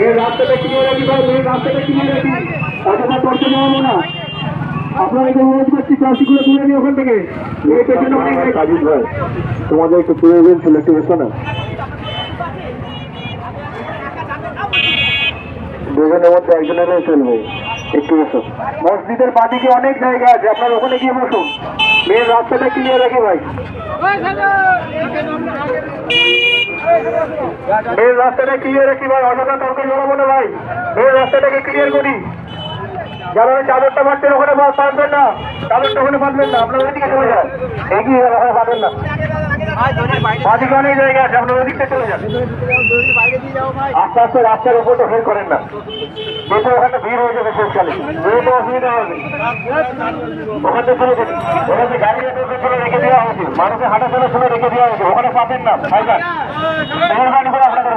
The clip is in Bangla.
এই রাস্তাটা ক্লিয়ার রাখি ভাই, এই রাস্তাটা ক্লিয়ার রাখি, অযথা করতে যাবো না। আপনাদেরকে অনুরোধ করছি প্লাস্টিকগুলো তুলে নিয়ে ওখান থেকে। এই পেছনে অনেক কাজিদ ভাই, তোমাদের একটু প্রয়োজন ছিল, একটু এসো না। দুজনের মধ্যে একজনেরই চলবে, একটু এসো। মসজিদের বাদিকে অনেক জায়গা আছে, আপনার ওখানে গিয়ে বসুন। মেন রাস্তাটা ক্লিয়ার রাখি ভাই, মেন রাস্তাটা ক্লিয়ার রাখি ভাই, অযথা তর্ক জড়াবো না ভাই। মেন রাস্তাটাকে ক্লিয়ার করি। যারা ওই চাদরটা মারছেন ওখানে পারবেন না, চাদরটা ওখানে পারবেন না, আপনার ওইদিকে চলে যান। এগিয়ে ওখানে পারবেন না, বাদিকে অনেক জায়গা আছে, আপনার ওইদিকটা চলে যান। আস্তে আস্তে রাস্তার উপরটা ফের করেন না, যেহেতু ওখানে ভিড় হয়ে যাবে শেষকালে, যেহেতু অসুবিধা হবে। ওখানে চলে যাবে, ওখানে গাড়ি রেখে দেওয়া হয়েছে, মানুষের হাঁটাচলার সময় রেখে দেওয়া হয়েছে, ওখানে পাবেন না। মেহরবানি করে আপনাদের